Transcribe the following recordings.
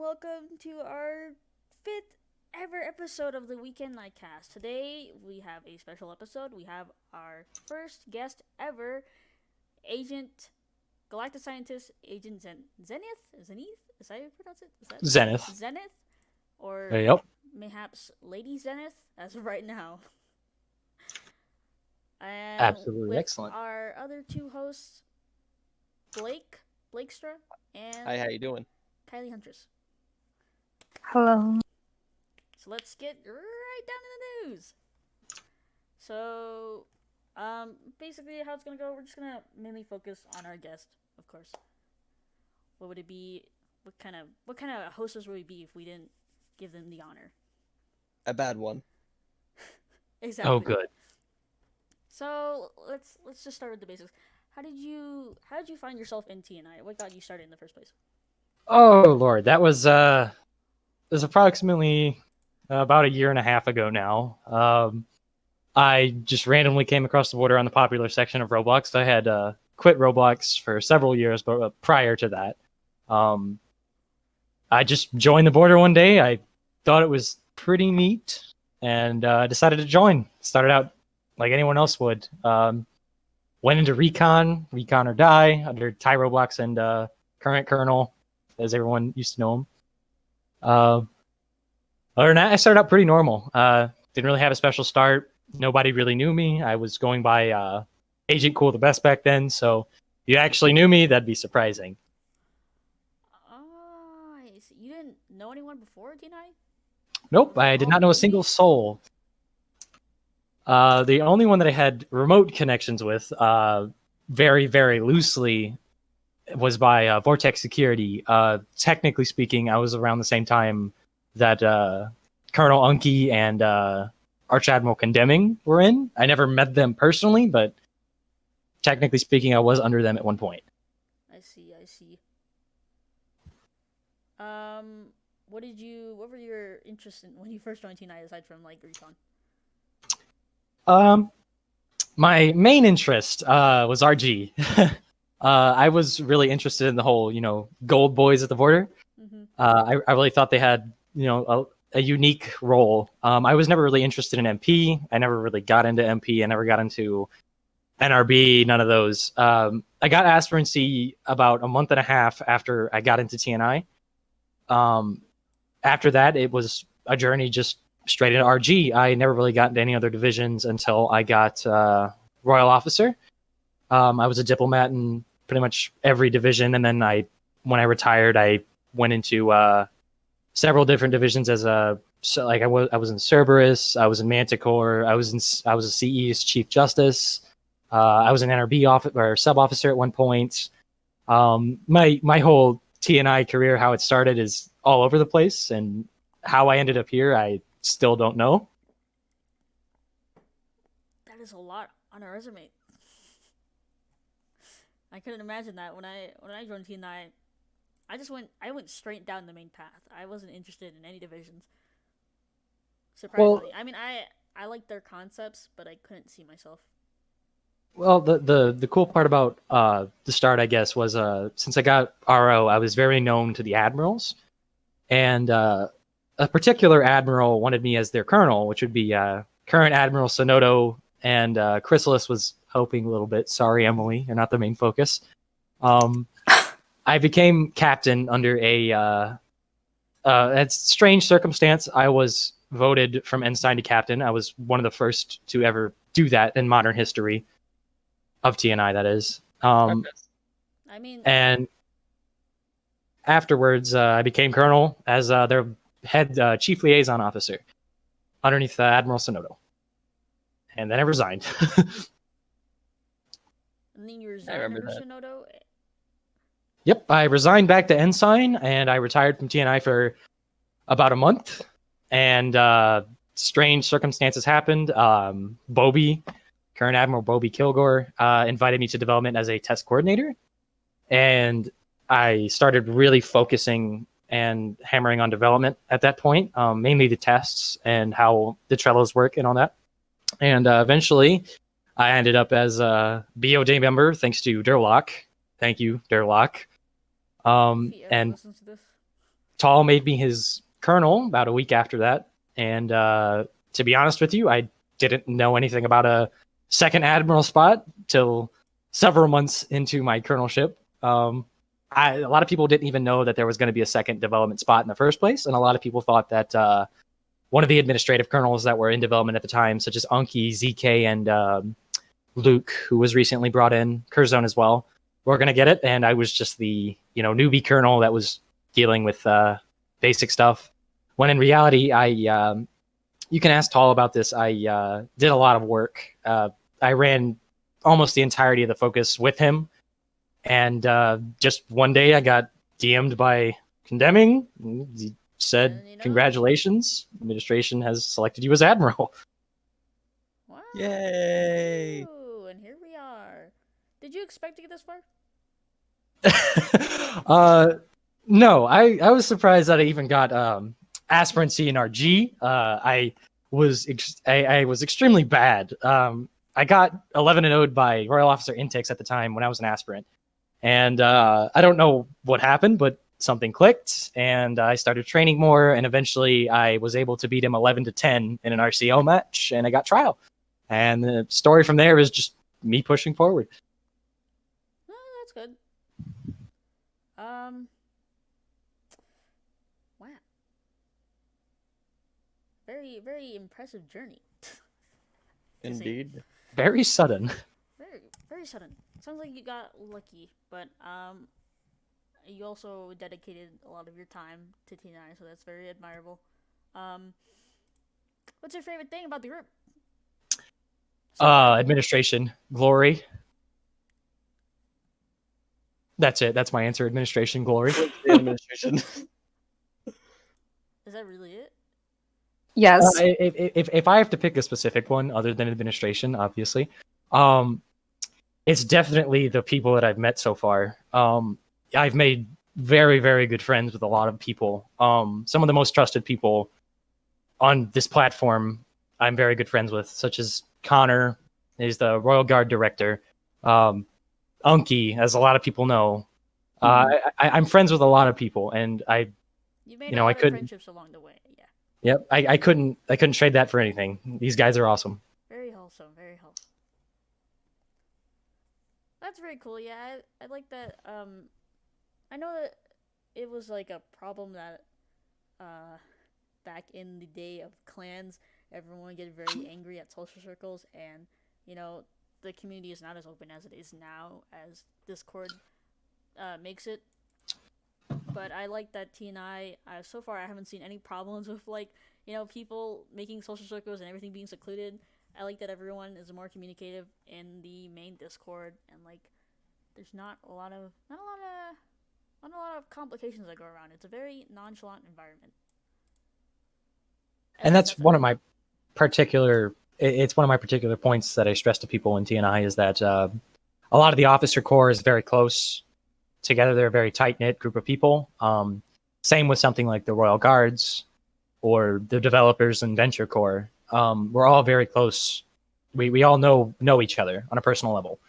welcome to our fifth ever episode of the Weekend Nightcast. Today we have a special episode. We have our first guest ever, Agent Galactic Scientist Agent Zenith? Zenith? Is that how you pronounce it? Is that Zenith. Zenith? Or Yep. mayhaps Lady Zenith as of right now. And Absolutely with excellent. our other two hosts, Blakestra, and Hi, how you doing? KylieHuntress. Hello. So let's get right down to the news. So, basically, how it's gonna go, we're just gonna mainly focus on our guest, of course. What would it be? What kind of hostess would we be if we didn't give them the honor? A bad one. Exactly. Oh, good. So let's just start with the basics. How did you find yourself in TNI? What got you started in the first place? Oh Lord, that was approximately about a year and a half ago now. I just randomly came across the border on the popular section of Roblox. I had quit Roblox for several years, but prior to that, I just joined the border one day. I thought it was pretty neat, and decided to join. Started out like anyone else would. Went into recon or die under Ty Roblox and current Colonel, as everyone used to know him. Other than that, I started out pretty normal. Didn't really have a special start. Nobody really knew me. I was going by Agent Cool the best back then, so if you actually knew me, that'd be surprising. Oh, you didn't know anyone before TNI? Nope, I did not know a single soul. The only one that I had remote connections with, very, very loosely, was by Vortex Security. Technically speaking, I was around the same time that Colonel Unky and Arch Admiral Condemning were in. I never met them personally, but technically speaking, I was under them at one point. I see. What were your interests in when you first joined TNI aside from like recon? My main interest was RG. I was really interested in the whole, gold boys at the border. Mm-hmm. I really thought they had, a unique role. I was never really interested in MP. I never really got into MP. I never got into NRB, none of those. I got aspirancy about a month and a half after I got into TNI. After that, it was a journey just straight into RG. I never really got into any other divisions until I got Royal Officer. I was a diplomat in pretty much every division, and then when I retired, I went into several different divisions as I was in Cerberus, I was in Manticore, I was a CE's Chief Justice, I was an NRB or sub officer at one point. My whole TNI career, how it started, is all over the place, and how I ended up here, I still don't know. That is a lot on a resume. I couldn't imagine that when I joined TNI. I went straight down the main path. I wasn't interested in any divisions. Surprisingly, Well, I mean, I liked their concepts, but I couldn't see myself. Well, the cool part about the start, I guess, was since I got RO, I was very known to the admirals, and a particular admiral wanted me as their colonel, which would be current Admiral Sonoto, and Chrysalis was hoping a little bit. Sorry, Emily, you're not the main focus. I became captain under a strange circumstance. I was voted from ensign to captain. I was one of the first to ever do that in modern history of TNI, that is. I mean, and afterwards, I became colonel as their head chief liaison officer underneath Admiral Sonoto. And then I resigned. and then you resigned under Sonoto. Yep, I resigned back to ensign, and I retired from TNI for about a month. And strange circumstances happened. Bobby, current Admiral Bobby Kilgore, invited me to development as a test coordinator. And I started really focusing and hammering on development at that point, mainly the tests and how the Trellos work and all that. And eventually, I ended up as a BOJ member, thanks to Durlock. Thank you, Durlock. If he ever listens to this. Tall made me his colonel about a week after that. And to be honest with you, I didn't know anything about a second admiral spot till several months into my colonelship. A lot of people didn't even know that there was going to be a second development spot in the first place, and a lot of people thought that one of the administrative colonels that were in development at the time, such as Unky, ZK, and Luke, who was recently brought in, Curzon as well, were going to get it, and I was just the newbie colonel that was dealing with basic stuff. When in reality, you can ask Tall about this. I did a lot of work. I ran almost the entirety of the focus with him. And just one day I got DM'd by Condemning. He said, congratulations, administration has selected you as Admiral. Wow. Yay! Ooh, and here we are. Did you expect to get this far? No, I was surprised that I even got aspirancy in RG. I was extremely bad. I got 11 and 0'd by Royal Officer Intakes at the time when I was an aspirant. And I don't know what happened, but something clicked, and I started training more, and eventually I was able to beat him 11-10 in an RCO match, and I got trial. And the story from there is just me pushing forward. Oh, that's good. Wow. Very, very impressive journey. Indeed. Very sudden. Very, very sudden. Sounds like you got lucky, but you also dedicated a lot of your time to T9, so that's very admirable. What's your favorite thing about the group? Administration, glory. That's it. That's my answer. Administration, glory. The administration. Is that really it? Yes. If I have to pick a specific one other than administration, obviously, it's definitely the people that I've met so far. I've made very, very good friends with a lot of people. Some of the most trusted people on this platform I'm very good friends with, such as Connor, is the Royal Guard director. Unky, as a lot of people know. I'm friends with a lot of people, and You made a lot of friendships along the way. Yeah. Yep, I couldn't trade that for anything. These guys are awesome. Very wholesome, very wholesome. That's very cool. Yeah, I like that. I know that it was like a problem that back in the day of clans, everyone would get very angry at social circles, and the community is not as open as it is now, as Discord makes it. But I like that T&I, so far I haven't seen any problems with people making social circles and everything being secluded. I like that everyone is more communicative in the main Discord, and there's not a lot of complications that go around. It's a very nonchalant environment. And that's one of my particular points that I stress to people in T&I is that a lot of the officer corps is very close together. They're a very tight-knit group of people. Same with something like the Royal Guards or the developers and Venture Corps. We're all very close. We all know each other on a personal level.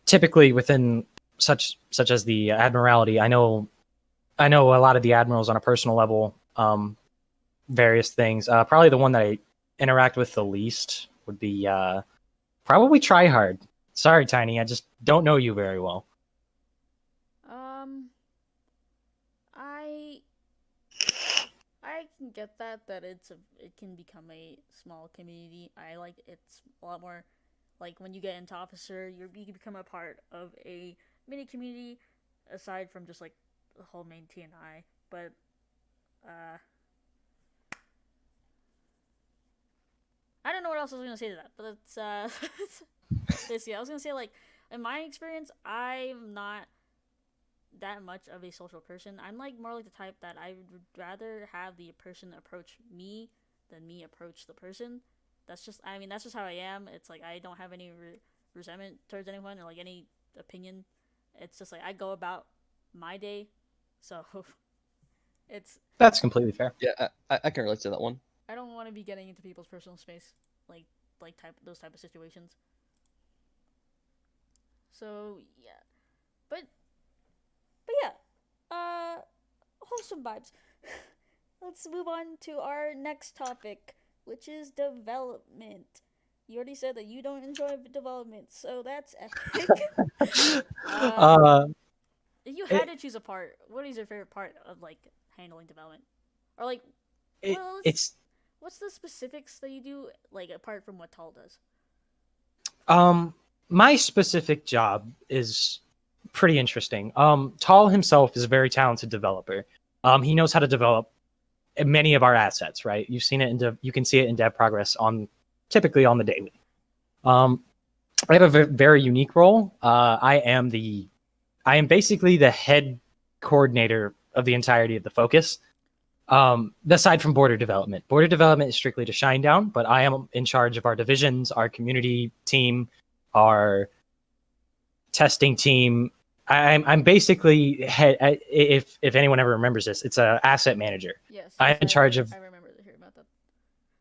Typically within such as the Admiralty, I know a lot of the admirals on a personal level. Various things. Probably the one that I interact with the least would be probably Tryhard. Sorry, Tiny, I just don't know you very well. I can get that it can become a small community. It's a lot more when you get into officer, you can become a part of a mini community aside from just the whole main T&I. But I don't know what else I was gonna say to that, but it's I was gonna say in my experience, I'm not that much of a social person. I'm more like the type that I would rather have the person approach me than me approach the person. That's just how I am. It's I don't have any resentment towards anyone or any opinion. It's just I go about my day, so that's completely fair. Yeah, I can relate to that one. I don't want to be getting into people's personal space, those type of situations. So yeah, but yeah, awesome vibes. Let's move on to our next topic, which is development. You already said that you don't enjoy development, so that's epic. uh, If you it, had to choose a part, what is your favorite part of like handling development, or like, it, well, it's what's the specifics that you do, like apart from what Tall does? My specific job is pretty interesting. Tall himself is a very talented developer. He knows how to develop many of our assets, right? You've seen it you can see it in dev progress typically on the daily. I have a very unique role. I am basically the head coordinator of the entirety of the focus. Aside from border development is strictly to Shinedown, but I am in charge of our divisions, our community team, our testing team. I'm basically head. If anyone ever remembers this, it's a asset manager. Yes, I'm in charge of. I remember hearing about that.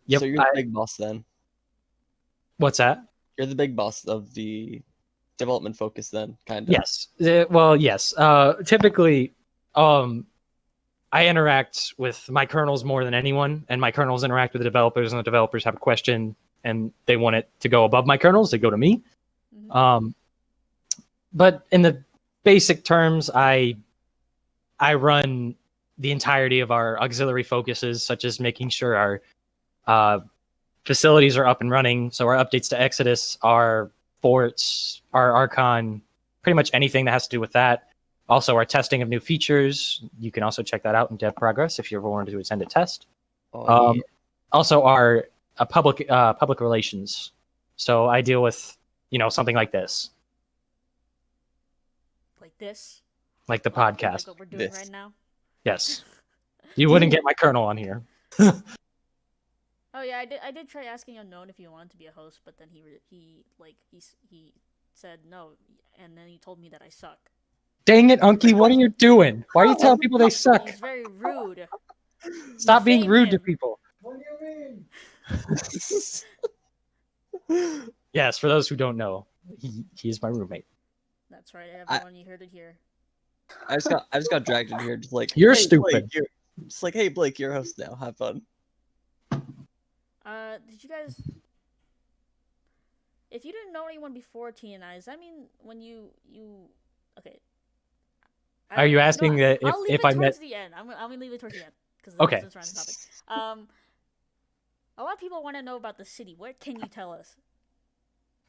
Yep. So you're the big boss then. What's that? You're the big boss of the development focus then, kind of. Yes. Well, yes. Typically, I interact with my kernels more than anyone, and my kernels interact with the developers, and the developers have a question and they want it to go above my kernels. They go to me. Mm-hmm. But in the basic terms, I run the entirety of our auxiliary focuses, such as making sure our facilities are up and running. So our updates to Exodus, our forts, our Archon, pretty much anything that has to do with that. Also, our testing of new features. You can also check that out in dev progress if you ever wanted to attend a test. Oh, yeah. Also, our public relations. So I deal with something like this, Like this, like the podcast. like what we're doing This. right now. Yes, you wouldn't get my kernel on here. Oh yeah, I did try asking Unknown if he wanted to be a host, but then he said no, and then he told me that I suck. Dang it, Unky, what are you doing? Why are you telling people they suck? He's very rude. Stop being Defame rude to him. people. Yes, for those who don't know, he is my roommate. That's right, everyone. You heard it here. I just got dragged in here, just like You're hey, stupid. Blake, just like, hey Blake, you're a host now. Have fun. Did you guys? If you didn't know anyone before TNI, does that mean when you okay? Are you asking that I'll leave if it I towards met? the end. I'm gonna leave it towards the end because Okay. it's around the topic. A lot of people want to know about the city. What can you tell us?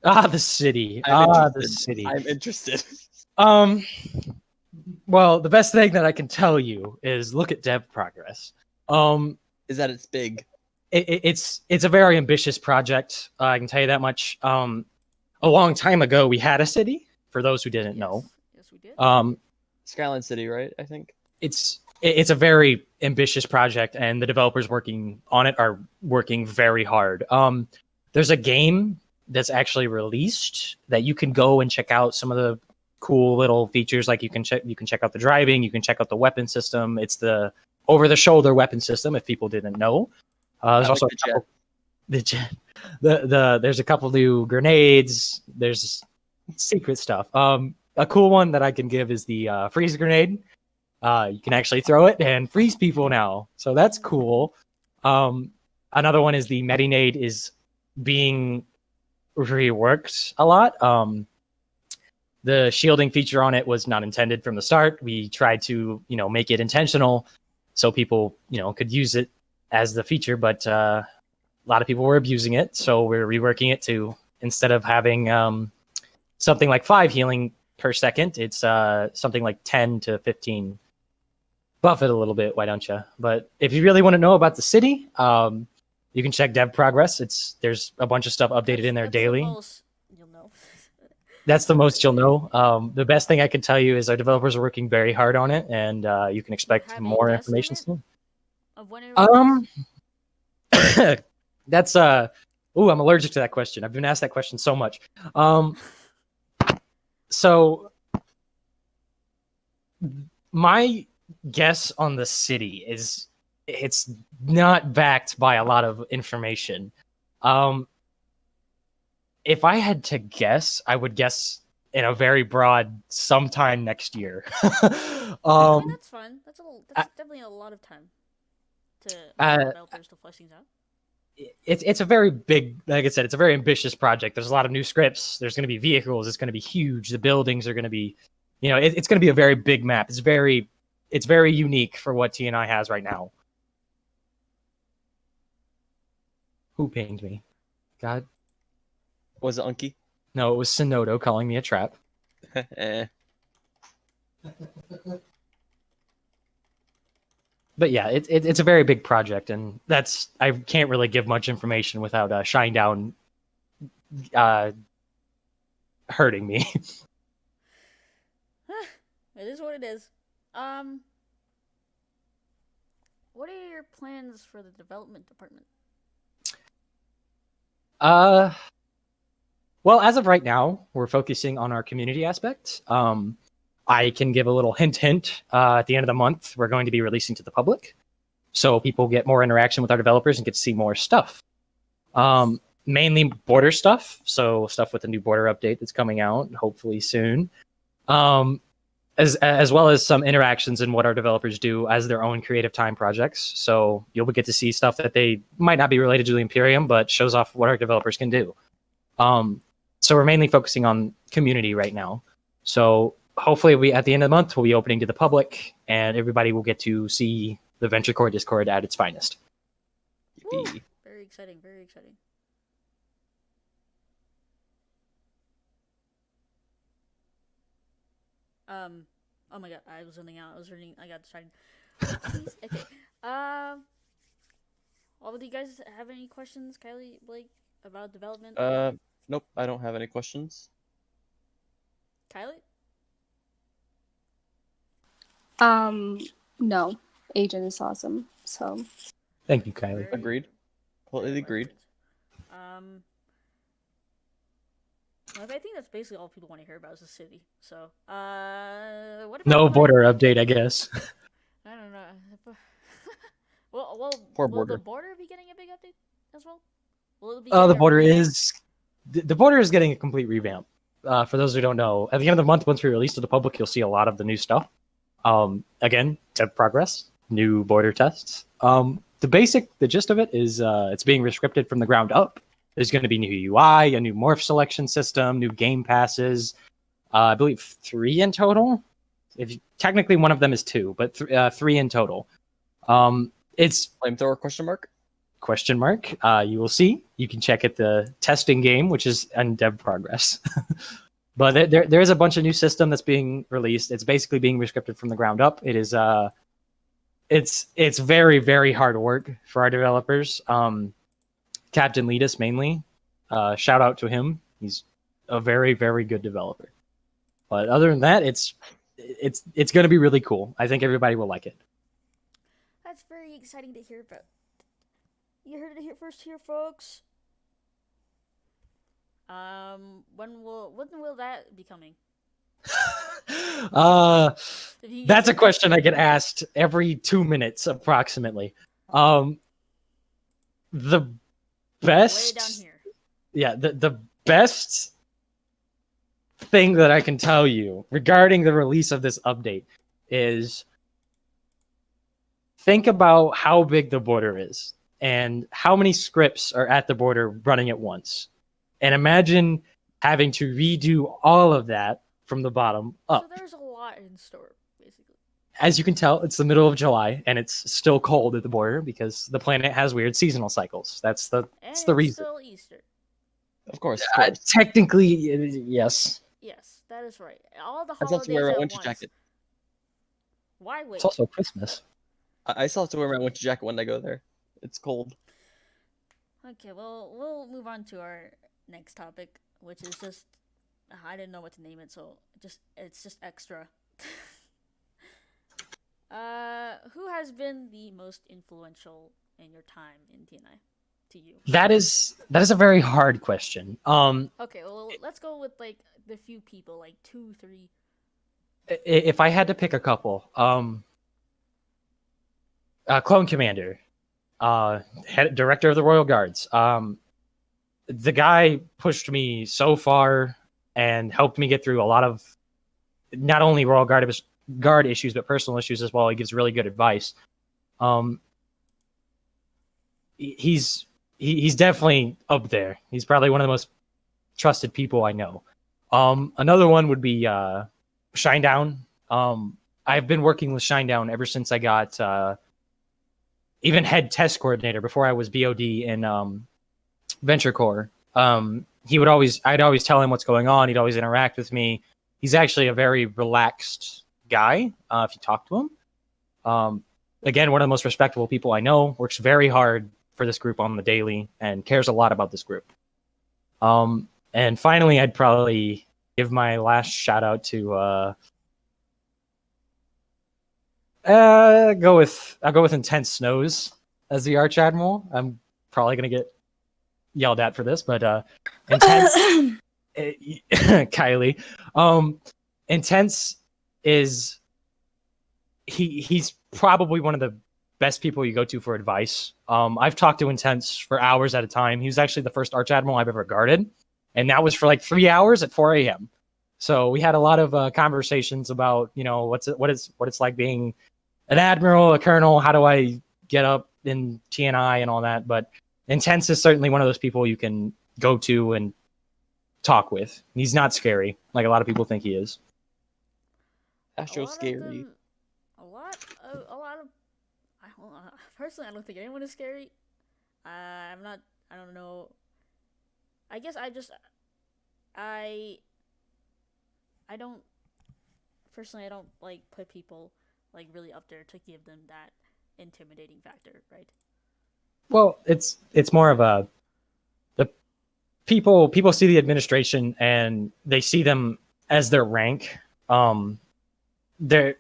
The city. The city. I'm interested. Well, the best thing that I can tell you is look at dev progress. Is that it's big? It's a very ambitious project. I can tell you that much. A long time ago, we had a city. For those who didn't know, Yes, we did. Skyline City, right? I think. it's a very ambitious project, and the developers working on it are working very hard. There's a game that's actually released that you can go and check out some of the cool little features. Like you can check out the driving, you can check out the weapon system. It's the over-the-shoulder weapon system. If people didn't know, there's also the jet. There's a couple new grenades. There's secret stuff. A cool one that I can give is the freeze grenade. You can actually throw it and freeze people now, so that's cool. Another one is the Medinade is being reworked a lot. The shielding feature on it was not intended from the start. We tried to, make it intentional so people, could use it as the feature, but a lot of people were abusing it. So we're reworking it to, instead of having something like 5 healing per second, it's something like 10 to 15. Buff it a little bit, why don't you? But if you really want to know about the city, you can check dev progress. There's a bunch of stuff updated in there That's daily. The most you'll know. That's the most you'll know. The best thing I can tell you is our developers are working very hard on it, and you can expect Have you more tested information it? soon. Of when it releases? That's ooh, I'm allergic to that question. I've been asked that question so much. So my guess on the city is it's not backed by a lot of information. If I had to guess, I would guess in a very broad sometime next year. I mean, that's fun. That's definitely a lot of time to developers to flesh things out. It's a very big, like I said, it's a very ambitious project. There's a lot of new scripts. There's going to be vehicles. It's going to be huge. The buildings are going to be, it's going to be a very big map. It's very unique for what TNI has right now. Who pinged me? God. Was it Unky? No, it was Sonodo calling me a trap. But yeah, it's a very big project, and I can't really give much information without Shinedown hurting me. It is what it is. What are your plans for the development department? Well, as of right now, we're focusing on our community aspect. I can give a little hint. At the end of the month, we're going to be releasing to the public, so people get more interaction with our developers and get to see more stuff. Mainly border stuff, so stuff with the new border update that's coming out hopefully soon. As well as some interactions in what our developers do as their own creative time projects. So you'll get to see stuff that they might not be related to the Imperium, but shows off what our developers can do. So we're mainly focusing on community right now. So hopefully at the end of the month, we'll be opening to the public, and everybody will get to see the Venture Core Discord at its finest. Woo! Very exciting, very exciting. Oh my god, I was zoning out. I was reading. I got distracted. Okay. Well, do you guys have any questions, Kylie, Blake, about development? Nope, I don't have any questions. Kylie? No. Agent is awesome. So. Thank you, Kylie. Agreed. Completely agreed. I think that's basically all people want to hear about is the city. So, what about No border update, I guess. I don't know. well, Poor will border. the border be getting a big update as well? Will it be The border revamp? the border is getting a complete revamp. For those who don't know, at the end of the month, once we release to the public, you'll see a lot of the new stuff. Again, dev progress, new border tests. The gist of it is it's being rescripted from the ground up. There's going to be new UI, a new morph selection system, new game passes. I believe 3 in total. Technically, one of them is 2, but 3 in total. It's Flamethrower question mark? You will see. You can check at the testing game, which is in dev progress. But there is a bunch of new system that's being released. It's basically being rescripted from the ground up. It is it's very, very hard work for our developers. Captain Leadus mainly. Shout out to him. He's a very, very good developer. But other than that, it's going to be really cool. I think everybody will like it. That's very exciting to hear about. You heard it here first, here, folks. When will that be coming? That's a question I get asked every 2 minutes, approximately. The best, way down here. Yeah, the best thing that I can tell you regarding the release of this update is think about how big the border is and how many scripts are at the border running at once. And imagine having to redo all of that from the bottom up. So there's a lot in store, basically. As you can tell, it's the middle of July, and it's still cold at the border because the planet has weird seasonal cycles. That's the reason. Still Easter. Of course. Technically, yes. Yes, that is right. All the I still have to holidays wear my at winter once. jacket. Why wait? It's also Christmas. I still have to wear my winter jacket when I go there. It's cold. Okay, well, we'll move on to our next topic, which is just I didn't know what to name it, so it's just extra. Who has been the most influential in your time in TNI to you? That is a very hard question. Okay, well, let's go with like the few people, like 2, 3. If I had to pick a couple, Clone Commander, Director of the Royal Guards. The guy pushed me so far and helped me get through a lot of not only Royal Guard issues, but personal issues as well. He gives really good advice. He's definitely up there. He's probably one of the most trusted people I know. Another one would be Shinedown. I've been working with Shinedown ever since I got even head test coordinator before I was BOD in Venture Corps. I'd always tell him what's going on. He'd always interact with me. He's actually a very relaxed guy if you talk to him. Again, one of the most respectable people I know, works very hard for this group on the daily and cares a lot about this group. And finally, I'd probably give my last shout out to I'll go with Intense Snows as the Arch Admiral. I'm probably gonna get yelled at for this, but Intense Kylie. Intense is he's probably one of the best people you go to for advice. I've talked to Intense for hours at a time. He was actually the first Arch Admiral I've ever guarded, and that was for like 3 hours at 4 a.m. So we had a lot of conversations about, you know, what it's like being an admiral, a colonel. How do I get up in TNI and all that? But Intense is certainly one of those people you can go to and talk with. He's not scary like a lot of people think he is. Astro scary. A lot of. Personally, I don't think anyone is scary. I don't know. I guess I don't. Personally, I don't like put people like really up there to give them that intimidating factor, right? Well, it's more of the people see the administration and they see them as their rank. Their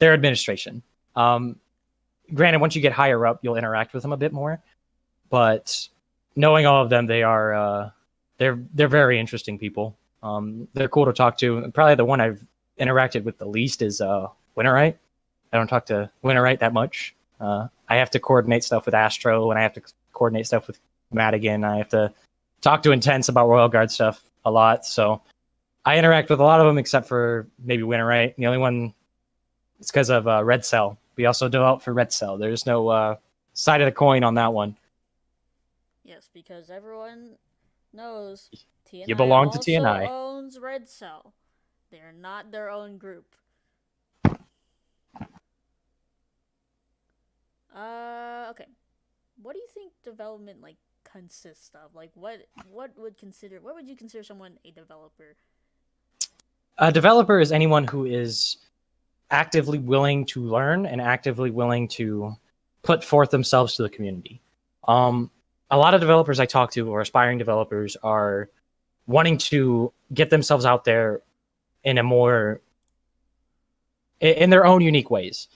administration. Granted, once you get higher up, you'll interact with them a bit more. But knowing all of them, they're very interesting people. They're cool to talk to. Probably the one I've interacted with the least is Winterite. I don't talk to Winterite that much. I have to coordinate stuff with Astro, and I have to coordinate stuff with Madigan. I have to talk to Intense about Royal Guard stuff a lot. So I interact with a lot of them except for maybe Winterite. The only one is because of Red Cell. We also developed for Red Cell. There's no side of the coin on that one. Yes, because everyone knows TNI You belong to also TNI. owns Red Cell. They're not their own group. Okay. What do you think development like consists of? Like, what would you consider someone a developer? A developer is anyone who is actively willing to learn and actively willing to put forth themselves to the community. A lot of developers I talk to, or aspiring developers, are wanting to get themselves out there in their own unique ways.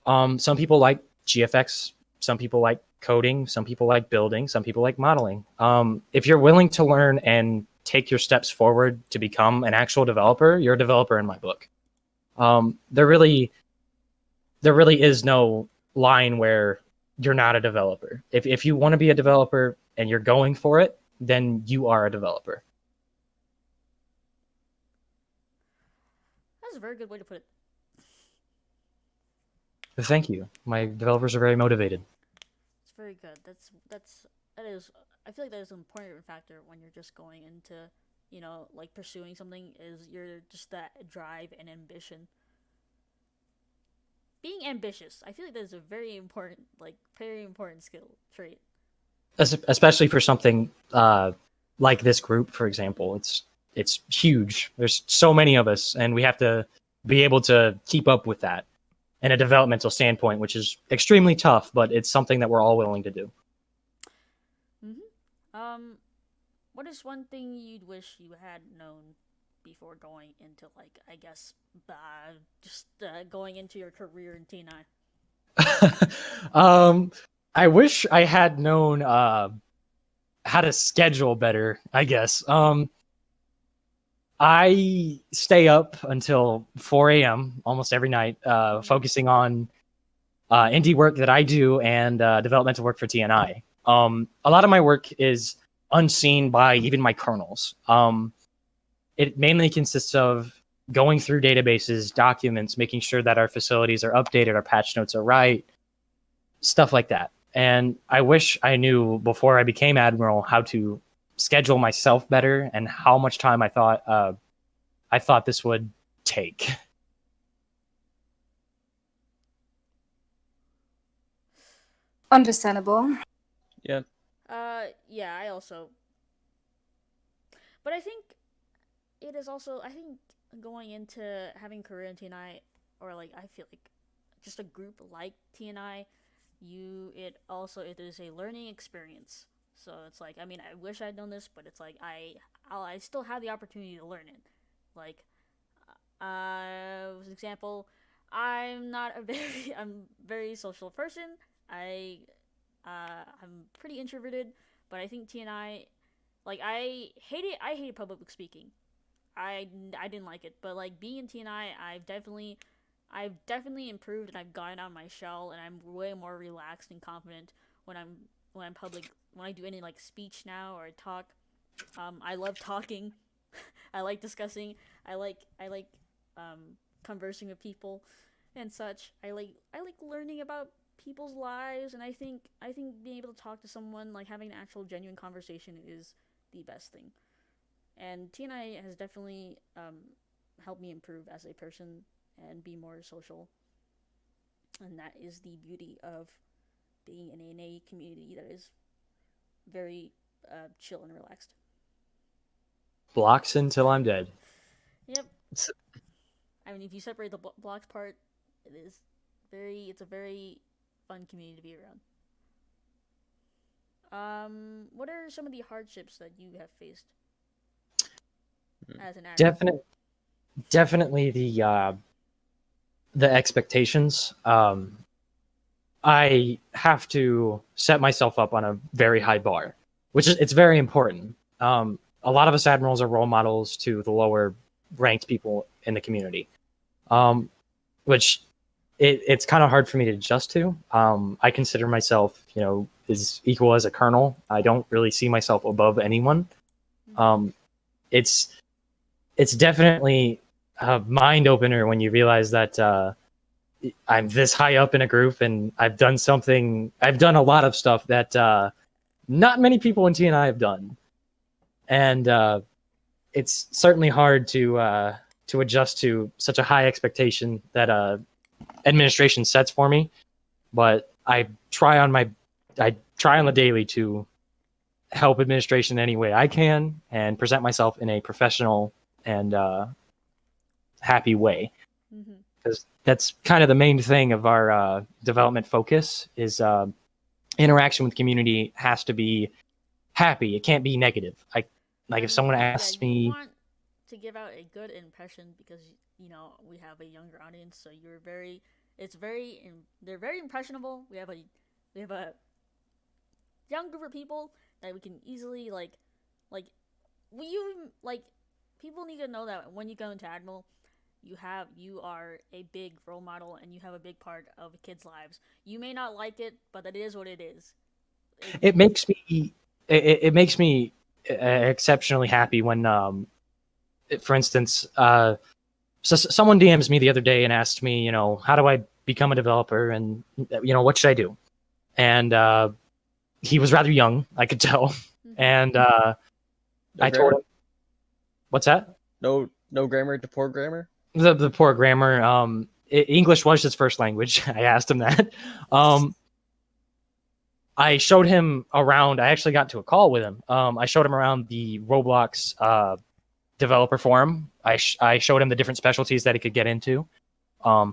Some people like GFX, some people like coding, some people like building, some people like modeling. If you're willing to learn and take your steps forward to become an actual developer, you're a developer in my book. There really is no line where you're not a developer. If you want to be a developer and you're going for it, then you are a developer. That's a very good way to put it. Thank you. My developers are very motivated. It's very good. That is. I feel like that is an important factor when you're just going into, you know, like pursuing something. Is you're just that drive and ambition. Being ambitious, I feel like that is a very important skill trait. Especially for something like this group, for example. It's huge. There's so many of us, and we have to be able to keep up with that in a developmental standpoint, which is extremely tough, but it's something that we're all willing to do. What is one thing you'd wish you had known before going into, like, I guess, going into your career in T9? I wish I had known how to schedule better, I guess. I stay up until 4 a.m. almost every night, focusing on indie work that I do and developmental work for TNI. A lot of my work is unseen by even my colonels. it mainly consists of going through databases, documents, making sure that our facilities are updated, our patch notes are right, stuff like that. And I wish I knew before I became Admiral how to schedule myself better and how much time I thought this would take. Understandable. Yeah. Yeah, I also. But I think it is also. I think going into having career in TNI, or like I feel like just a group like TNI, it is a learning experience. So it's like, I mean, I wish I'd known this, but it's like I still have the opportunity to learn it. Like, as an example, I'm very social person. I'm pretty introverted, but I think TNI, like I hated public speaking. I didn't like it, but like being in TNI, I've definitely improved and I've gotten out of my shell and I'm way more relaxed and confident when I'm public when I do any like speech now or talk. I love talking. I like discussing. I like conversing with people and such. I like learning about people's lives, and I think being able to talk to someone, like having an actual genuine conversation, is the best thing. And TNI has definitely helped me improve as a person and be more social. And that is the beauty of being in a community that is very chill and relaxed. Blocks until I'm dead. Yep. S- I mean, if you separate the blocks part, it's a very fun community to be around. What are some of the hardships that you have faced as an actor? Definitely the expectations. I have to set myself up on a very high bar, which is it's very important. A lot of us admirals are role models to the lower ranked people in the community, which it's kind of hard for me to adjust to. I consider myself, as equal as a colonel. I don't really see myself above anyone. Um, it's it's definitely a mind opener when you realize that I'm this high up in a group and I've done a lot of stuff that not many people in TNI have done. And it's certainly hard to adjust to such a high expectation that administration sets for me. But I try on the daily to help administration any way I can and present myself in a professional and happy way. Mm-hmm. Because that's kind of the main thing of our development focus is interaction with community has to be happy. It can't be negative. Like if And someone yeah, asks you me, want to give out a good impression because we have a younger audience, so they're very impressionable. We have a young group of people that we can easily like like people need to know that when you go into Admiral, you are a big role model and you have a big part of kids' lives. You may not like it, but that is what it is. it makes me it makes me exceptionally happy when, for instance, someone DMs me the other day and asked me, how do I become a developer and what should I do? And he was rather young, I could tell, and no I told grammar? him, "What's that?" No grammar to poor grammar? The poor grammar. English was his first language. I asked him that. I showed him around. I actually got to a call with him. I showed him around the Roblox developer forum. I showed him the different specialties that he could get into.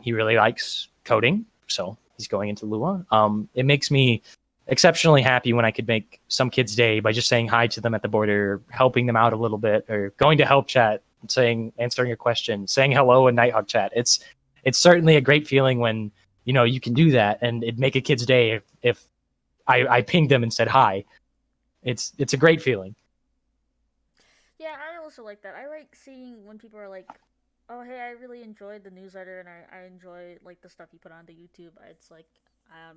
He really likes coding, so he's going into Lua. It makes me exceptionally happy when I could make some kid's day by just saying hi to them at the border, helping them out a little bit, or going to help chat, answering a question, saying hello in Nighthawk chat. It's certainly a great feeling when you can do that, and it'd make a kid's day if I pinged them and said hi. It's a great feeling. Yeah, I also like that. I like seeing when people are like, "Oh, hey, I really enjoyed the newsletter and I enjoy like the stuff you put onto YouTube." It's like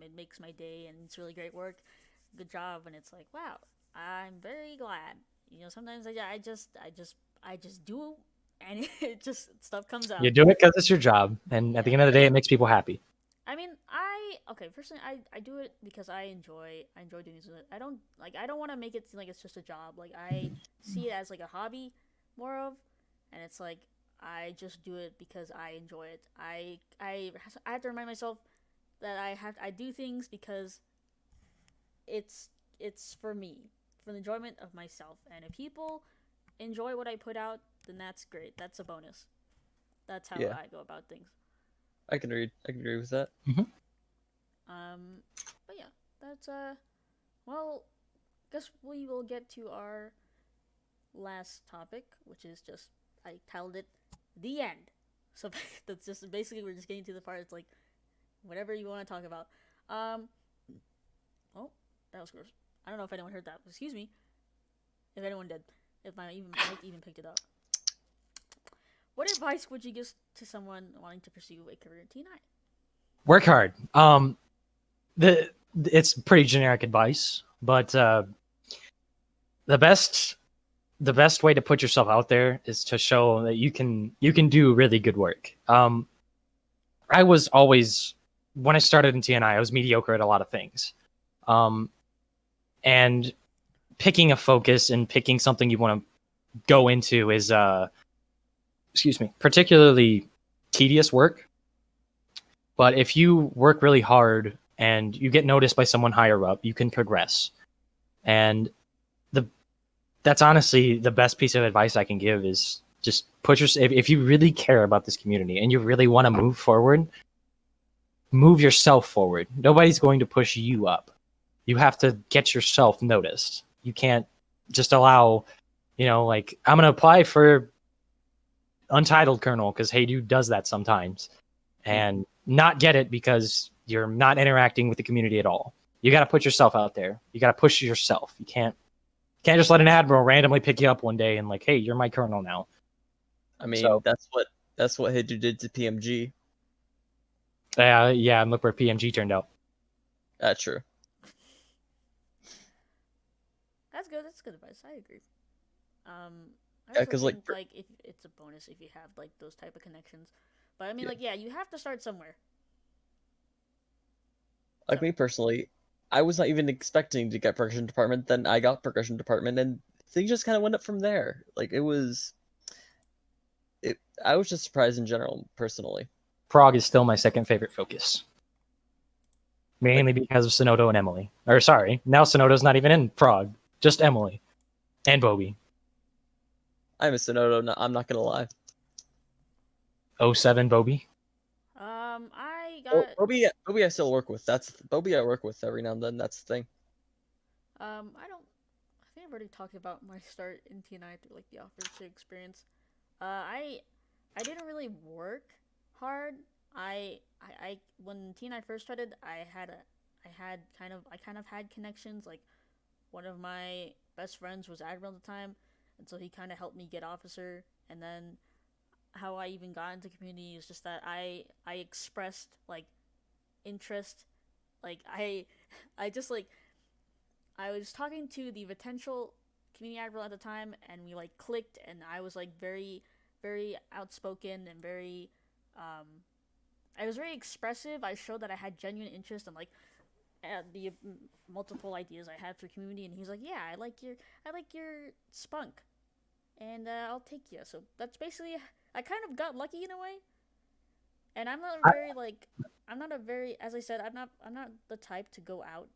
it makes my day and it's really great work. Good job. And it's like, "Wow, I'm very glad." Sometimes I just do, and it just stuff comes out. You do it because it's your job, and at the end of the day, it makes people happy. I mean, personally, I do it because I enjoy doing this. I don't want to make it seem like it's just a job. Like, I see it as like a hobby, more of, and it's like I just do it because I enjoy it. I have to remind myself that I do things because it's for me, for the enjoyment of myself. And if people enjoy what I put out, then that's great. That's a bonus. That's how Yeah. I go about things. I can agree with that. But yeah, that's well, guess we will get to our last topic, which is just, I titled it the end. So that's just basically, we're just getting to the part. It's like whatever you want to talk about. Oh, that was gross. I don't know if anyone heard that. Excuse me, if anyone did. If my mic even picked it up. What advice would you give to someone wanting to pursue a career in T9? Work hard. It's pretty generic advice, but the best way to put yourself out there is to show that you can do really good work. I was always, when I started in TNI, I was mediocre at a lot of things, and picking a focus and picking something you want to go into is particularly tedious work. But if you work really hard and you get noticed by someone higher up, you can progress. And that's honestly the best piece of advice I can give is just put if you really care about this community and you really want to move forward, move yourself forward. Nobody's going to push you up. You have to get yourself noticed. You can't just allow, like, I'm going to apply for Untitled Colonel because Hey Dude does that sometimes, and not get it because you're not interacting with the community at all. You got to put yourself out there. You got to push yourself. You can't just let an admiral randomly pick you up one day and like, hey, you're my colonel now. I mean, that's what Hey Dude did to PMG. Yeah, and look where PMG turned out. That's true. That's good. That's good advice. I agree. I Yeah, also 'cause, think, like, if it's a bonus if you have like those type of connections. But I mean, you have to start somewhere. Like, me personally, I was not even expecting to get progression department. Then I got progression department, and things just kind of went up from there. Like, I was just surprised in general, personally. Prague is still my second favorite focus. Mainly because of Sonoto and Emily. Or sorry, now Sonoto's not even in Prague. Just Emily. And Bobby. I'm a Sonoto, I'm not gonna lie. 07 Bobby. I got Bobby I still work with. That's Bobby I work with every now and then. That's the thing. I think I've already talked about my start in TNI through like the officer experience. I didn't really work hard. I when TNI first started, I kind of had connections. Like, one of my best friends was Admiral at the time, and so he kind of helped me get officer. And then how I even got into community is just that I expressed like interest. Like, I just like, I was talking to the potential community admiral at the time, and we like clicked, and I was like very, very outspoken and very I was very expressive. I showed that I had genuine interest in like the multiple ideas I had for community, and he's like, "Yeah, I like your spunk, and I'll take you." So that's basically, I kind of got lucky in a way. And I'm not as I said, I'm not the type to go out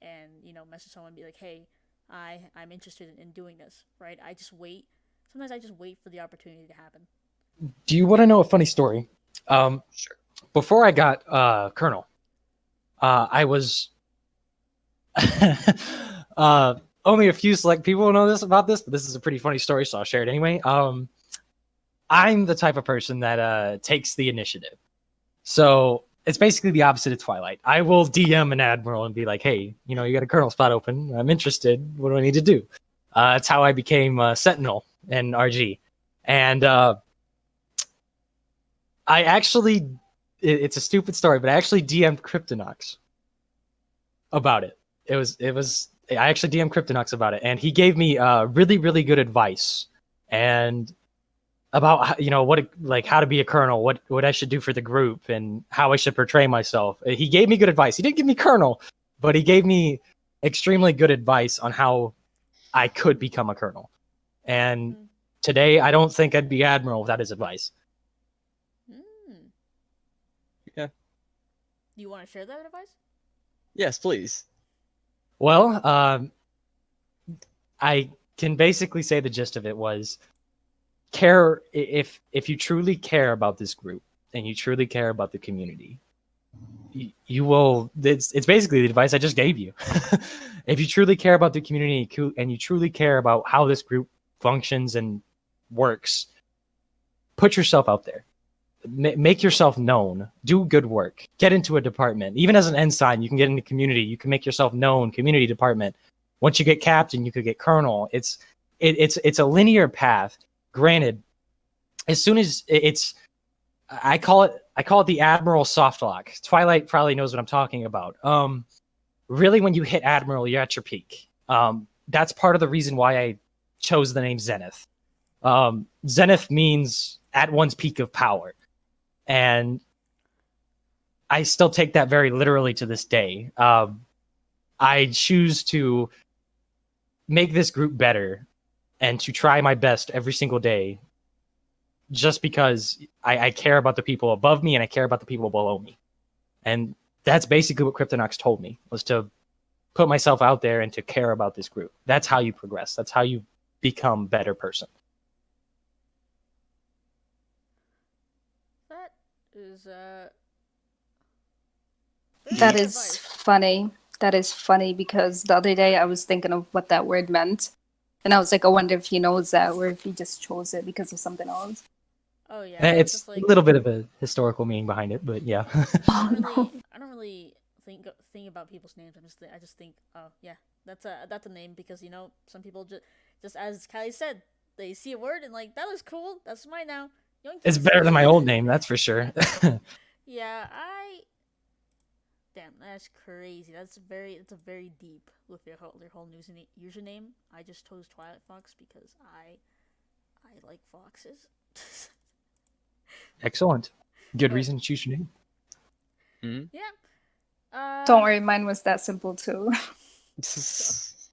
and message someone and be like, "Hey, I'm interested in doing this," right? I just wait. Sometimes I just wait for the opportunity to happen. Do you want to know a funny story? Sure. Before I got Colonel, I was only a few select people know about this, but this is a pretty funny story, so I'll share it anyway. I'm the type of person that takes the initiative. So it's basically the opposite of Twilight. I will DM an admiral and be like, "Hey, you got a colonel spot open. I'm interested. What do I need to do?" That's how I became Sentinel in RG. And I actually, it's a stupid story, but I actually DM'd Cryptonox about it. I actually DM'd Cryptonox about it, and he gave me really, really good advice and about how to be a colonel, what I should do for the group, and how I should portray myself. He gave me good advice. He didn't give me colonel, but he gave me extremely good advice on how I could become a colonel. And today, I don't think I'd be admiral without his advice. Yeah. Do you want to share that advice? Yes, please. Well, I can basically say the gist of it was care. If you truly care about this group and you truly care about the community, you will. It's basically the advice I just gave you. If you truly care about the community and you truly care about how this group functions and works, put yourself out there. Make yourself known. Do good work. Get into a department. Even as an ensign, you can get into community. You can make yourself known. Community department. Once you get captain, you could get colonel. It's a linear path. Granted, as soon as I call it the Admiral soft lock. Twilight probably knows what I'm talking about. Really, when you hit Admiral, you're at your peak. That's part of the reason why I chose the name Zenith. Zenith means at one's peak of power. And I still take that very literally to this day. I choose to make this group better and to try my best every single day just because I care about the people above me and I care about the people below me. And that's basically what Cryptonox told me, was to put myself out there and to care about this group. That's how you progress. That's how you become a better person. That is funny. That is funny because the other day I was thinking of what that word meant. And I was like, I wonder if he knows that or if he just chose it because of something else. Oh yeah, it's a little bit of a historical meaning behind it, but yeah. I don't really think about people's names. I just think, oh yeah, that's a name, because some people just as Kylie said, they see a word and like, that looks cool. That's mine now. It's better than my old name, that's for sure. Yeah, damn, that's crazy. It's a very deep with their whole username. I just chose TwilightFox because I like foxes. Excellent. Good reason to choose your name. Mm-hmm. Yeah. Don't worry, mine was that simple too. It's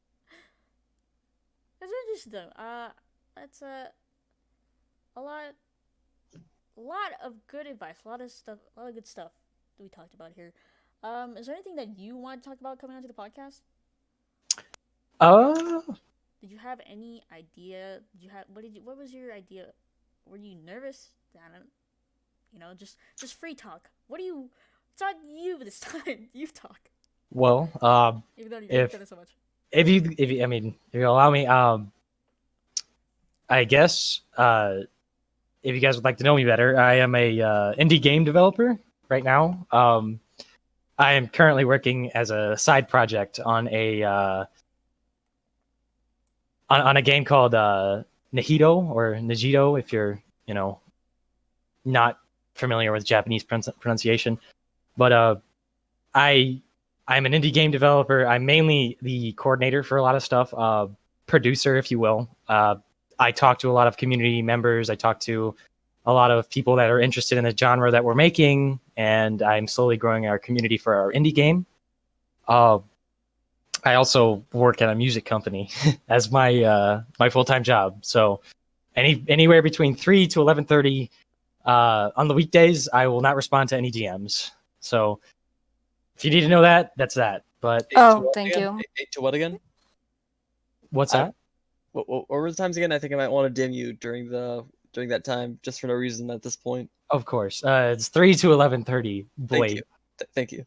interesting though. That's a lot of good advice, a lot of good stuff that we talked about here. Is there anything that you want to talk about coming onto the podcast? Did you have any idea? What was your idea? Were you nervous? Just free talk. It's on you this time. You talk. Well, Even though you've done it so much. If you allow me, I guess, if you guys would like to know me better, I am a indie game developer right now. I am currently working as a side project on a game called Nihito or Nijito, if you're not familiar with Japanese pronunciation. But I'm an indie game developer. I'm mainly the coordinator for a lot of stuff, producer, if you will. I talk to a lot of community members. I talk to a lot of people that are interested in the genre that we're making, and I'm slowly growing our community for our indie game. I also work at a music company as my my full-time job. So anywhere between 3 to 11:30 on the weekdays, I will not respond to any DMs. So if you need to know that, that's that. But Thank you. 8 to what again? What's that? What were the times again? I think I might want to dim you during that time, just for no reason at this point. Of course, it's 3 to 11:30. Thank you. Thank you.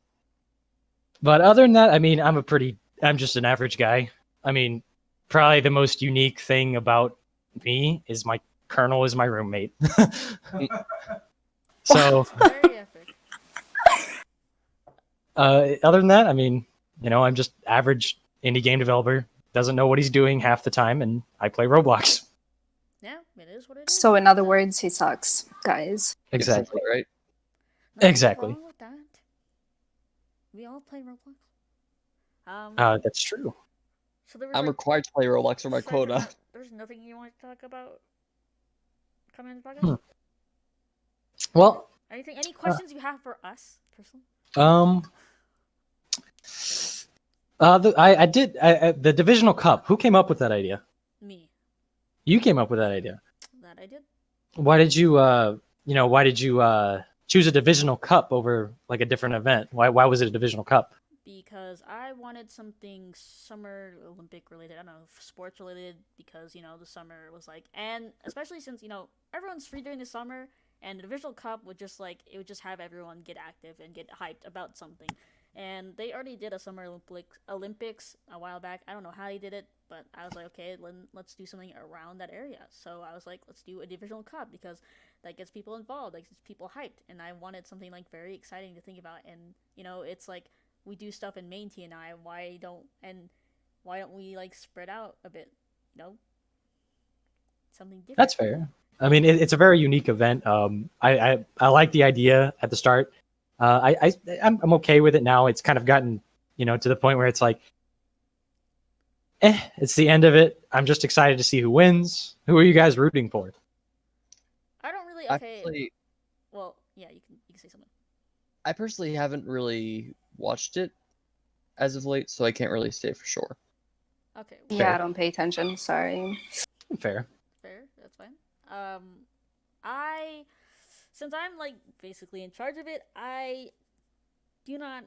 But other than that, I mean, I'm just an average guy. I mean, probably the most unique thing about me is my colonel is my roommate. So, Very epic. other than that, I mean, I'm just average indie game developer. Doesn't know what he's doing half the time, and I play Roblox. Yeah, it is what it is. So in other words, he sucks, guys. Exactly. Right. Nothing Exactly. wrong with that. We all play Roblox. That's true. So I'm required to play Roblox for my so quota. There's nothing you want to talk about come in the podcast? Hmm. Well, Anything? Any questions you have for us personally? The divisional cup. Who came up with that idea? Me. You came up with that idea. That I did. Why did you choose a divisional cup over like a different event? Why was it a divisional cup? Because I wanted something summer Olympic related. I don't know, sports related. Because the summer was like, and especially since everyone's free during the summer, and the divisional cup would just have everyone get active and get hyped about something. And they already did a summer Olympics a while back. I don't know how they did it, but I was like, okay, let's do something around that area. So I was like, let's do a divisional cup because that gets people involved, like gets people hyped. And I wanted something like very exciting to think about. And it's like we do stuff in main TNI. Why don't we like spread out a bit? Something different. That's fair. I mean, it's a very unique event. I like the idea at the start. I'm okay with it now. It's kind of gotten, to the point where it's like, it's the end of it. I'm just excited to see who wins. Who are you guys rooting for? I don't really. Okay. Actually, well, yeah, you can say something. I personally haven't really watched it as of late, so I can't really say for sure. Okay. Yeah, Fair. I don't pay attention. Sorry. Fair. That's fine. Since I'm like basically in charge of it, I do not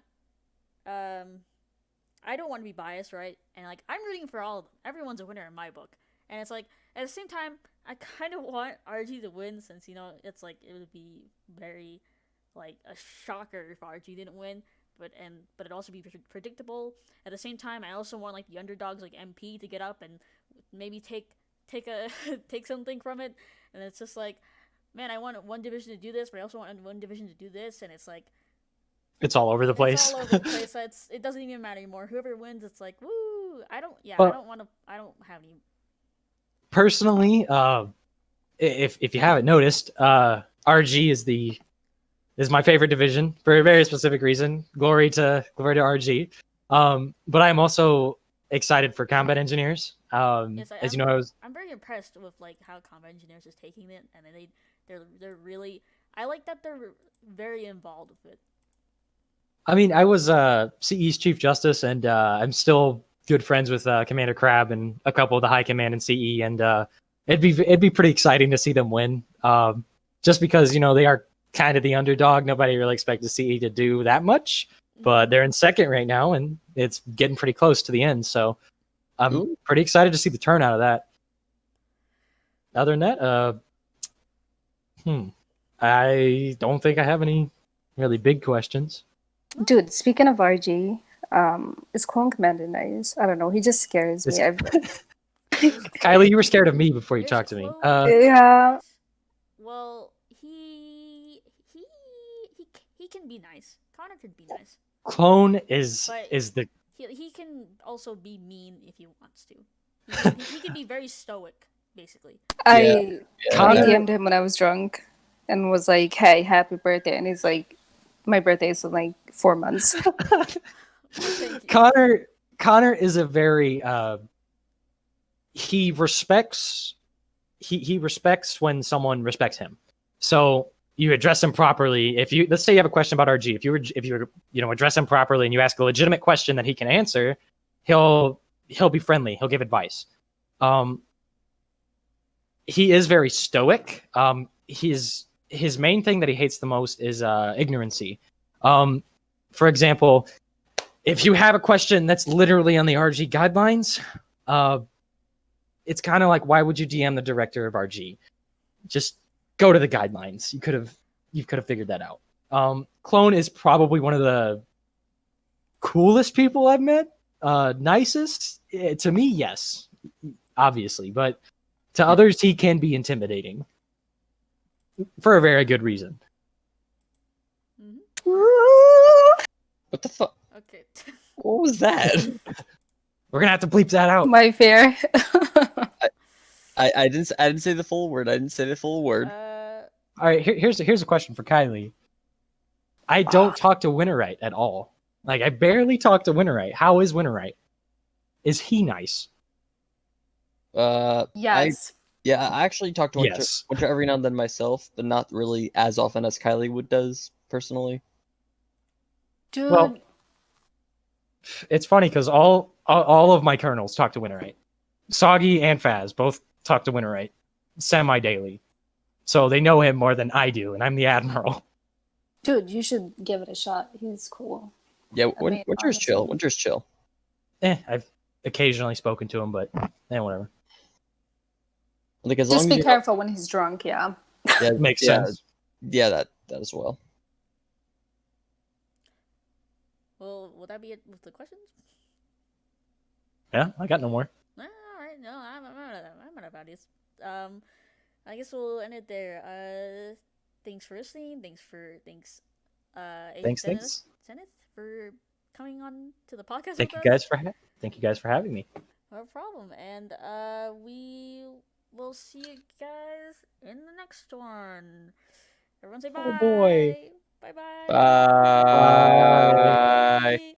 I don't want to be biased, right? And like I'm rooting for all of them. Everyone's a winner in my book. And it's like at the same time I kind of want RG to win since it's like it would be very like a shocker if RG didn't win, but it also be predictable. At the same time, I also want like the underdogs like MP to get up and maybe take something from it. And it's just like, man, I want one division to do this, but I also want one division to do this, and it's like It's all over the place. It's all over the place. So it doesn't even matter anymore. Whoever wins, it's like, woo! I don't have any. Personally, if you haven't noticed, RG is my favorite division for a very specific reason. Glory to RG. But I'm also excited for combat engineers. Yes, as you know, I'm very impressed with like how combat engineers is taking it, and they're really. I like that they're very involved with it. I mean, I was CE's Chief Justice, and I'm still good friends with Commander Crab and a couple of the High Command in CE, and it'd be pretty exciting to see them win. Just because they are kind of the underdog. Nobody really expected CE to do that much, but they're in second right now, and it's getting pretty close to the end. So I'm pretty excited to see the turnout of that. Other than that, I don't think I have any really big questions. Dude, speaking of RG, is Clone Commander nice? I don't know. He just scares me. Kylie, you were scared of me before you talked to me. Yeah. Well, he can be nice. Connor could be nice. Clone is the. He can also be mean if he wants to. He can be very stoic, basically. I DM'd him when I was drunk and was like, "Hey, happy birthday!" And he's like, "My birthday is in like 4 months." Connor is a very he respects when someone respects him. So you address him properly. Let's say you have a question about RG, if you address him properly and you ask a legitimate question that he can answer, he'll be friendly. He'll give advice. He is very stoic. His main thing that he hates the most is ignorancy. For example, if you have a question that's literally on the RG guidelines, it's kind of like, why would you DM the director of RG? Just go to the guidelines. You could have figured that out. Clone is probably one of the coolest people I've met. Nicest to me, yes, obviously, but to others he can be intimidating for a very good reason. What the fuck? Okay. What was that? We're gonna have to bleep that out. My fear. I didn't say the full word. I didn't say the full word. All right, here's a question for Kylie. I don't talk to Winterite at all. Like, I barely talk to Winterite. How is Winterite? Is he nice? Yes. Yeah, I actually talk to Yes. Winter every now and then myself, but not really as often as Kylie would does personally. Dude, Well, it's funny because all of my colonels talk to Winterite. Soggy and Faz both talk to Winterite semi-daily. So they know him more than I do, and I'm the Admiral. dude, you should give it a shot. He's cool. Yeah, I mean, Winter's chill. honestly. Winter's chill. I've occasionally spoken to him, but whatever. Like as Just long be as you careful when he's drunk, yeah. yeah, Makes yeah, sense. Yeah, that as well. Well, will that be it with the questions? Yeah, I got no more. All right, no, I'm out about this. I guess we'll end it there. Thanks for listening. Thanks, Agent Thanks. Zenith, for coming on to the podcast Thank with you us. Thank you guys for having me. No problem. And we will see you guys in the next one. Everyone say bye. Oh boy. Bye bye. Bye.